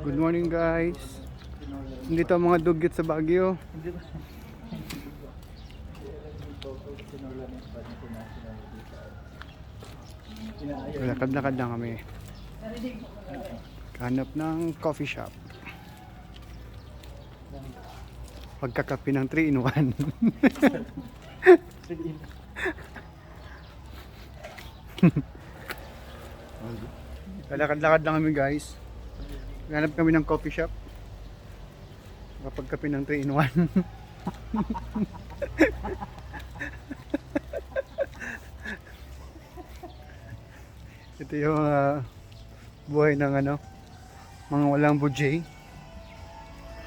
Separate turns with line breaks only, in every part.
Good morning guys. Dito ang mga dugyot sa Baguio. Lakad-lakad lang kami. Hanap ng coffee shop. Pagkakapi ng 3-in-1. Lakad-lakad lang kami guys. Hanap kami ng coffee shop. Pagkapi ng 3-in-1. Ito yung buhay ng mga walang budget.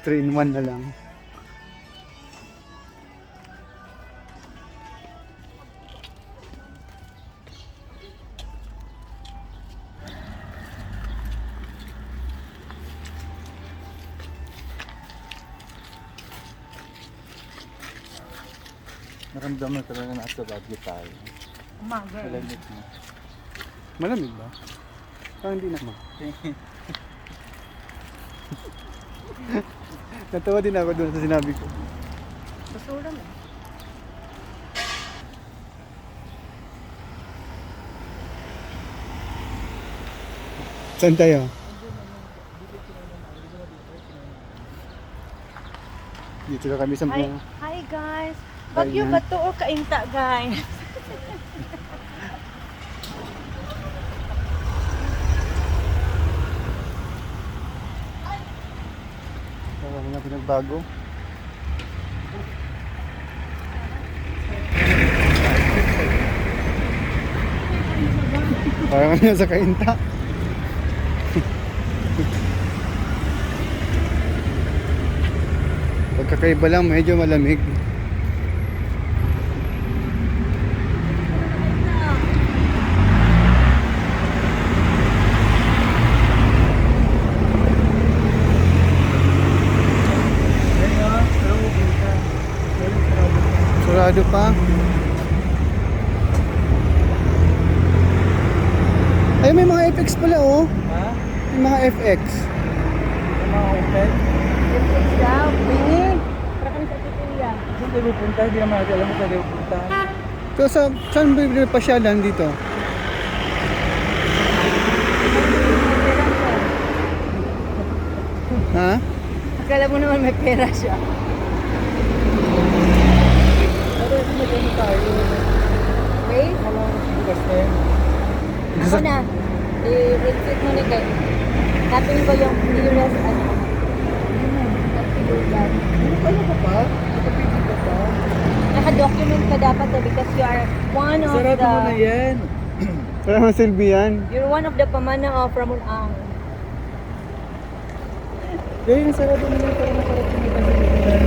3-in-1 na lang.
Naramdaman talaga na sa Baguio tayo.
Umaga.
Malamig na.
Malamig ba? Parang hindi naman. Natawa din ako doon sa sinabi ko.
Basura na.
Saan tayo? Dito na kami sa
Hi,
mga...
hi guys. Bagyo ba to o kainta guys?
Mga pinagbago. Parang nasa kainta. Pagkakaiba lang, medyo malamig. Sarado pa. Ay, may mga FX pala oh.
Ha?
May mga FX.
Yung mga open?
Daw, bingin. Para kami sa tutuya.
Saan tayo pupunta? Hindi naman natin alam mo saan tayo pupunta.
So, saan ba yung pasyalan dito? Ha?
Akala mo naman may pera siya.
Pero hindi na gano'n tayo.
Okay?
Walang bukas na yun.
Ako na. I-exit mo ni Kay. Tapin ko yung nearest Nagpilugan.
Ano ka pa? Nakapigil ka pa?
Naka-document ka dapat because you are one of
Sarado mo na
the...
yan.
Wala mang silbi yan.
You're one of the pamana of Ramunang.
Gawin, sarado mo na yan para makarating ka sa